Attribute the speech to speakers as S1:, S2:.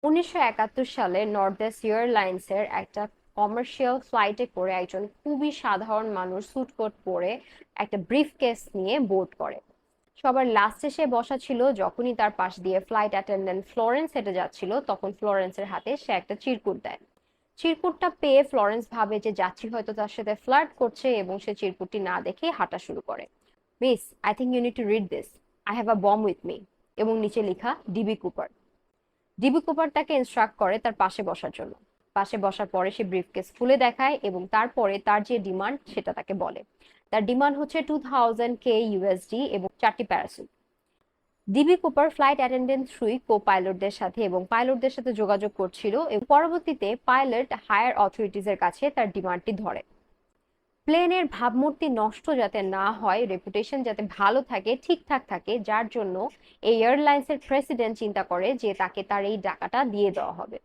S1: 1971 সালে নর্থওয়েস্ট এয়ারলাইন্সের একটা কমার্শিয়াল ফ্লাইটে করে একজন খুবই সাধারণ মানুষ স্যুট পরে একটা ব্রিফকেস নিয়ে বোর্ড করে। সবার লাস্টে সে বসা ছিল। যখনই তার পাশ দিয়ে ফ্লাইট অ্যাটেন্ডেন্ট ফ্লোরেন্স হেঁটে যাচ্ছিল, তখন ফ্লোরেন্সের হাতে সে একটা চিরকুট দেয়। চিরকুটটা পেয়ে ফ্লোরেন্স ভাবে যে যাত্রী হয়তো তার সাথে ফ্লার্ট করছে এবং সে চিরকুটটি না দেখে হাঁটা শুরু করে। Miss, I think you need to read this. I have a bomb with me. এবং নিচে লেখা ডিবি কুপার। ডিবি কুপার তাকে ইনস্ট্রাক্ট করে তার পাশে বসার জন্য। পাশে বসার পরে সে ব্রিফকেস খুলে দেখায় এবং তারপরে তার যে ডিমান্ড সেটা তাকে বলে। তার ডিমান্ড হচ্ছে 2000 কে ইউএসডি এবং 4টি parachute. DB Cooper flight attendant থ্রুই কো পাইলটদের সাথে এবং পাইলটদের সাথে যোগাযোগ করছিল এবং পরবর্তীতে পাইলট হায়ার অথরিটিজের কাছে তার ডিমান্ডটি ধরে। প্লেনের ভাবমূর্তি নষ্ট যাতে না হয়, রেপুটেশন যাতে ভালো থাকে, ঠিকঠাক থাকে, যার জন্য এই এয়ারলাইন্সের প্রেসিডেন্ট চিন্তা করে যে তাকে তার এই টাকাটা দিয়ে দেওয়া হবে।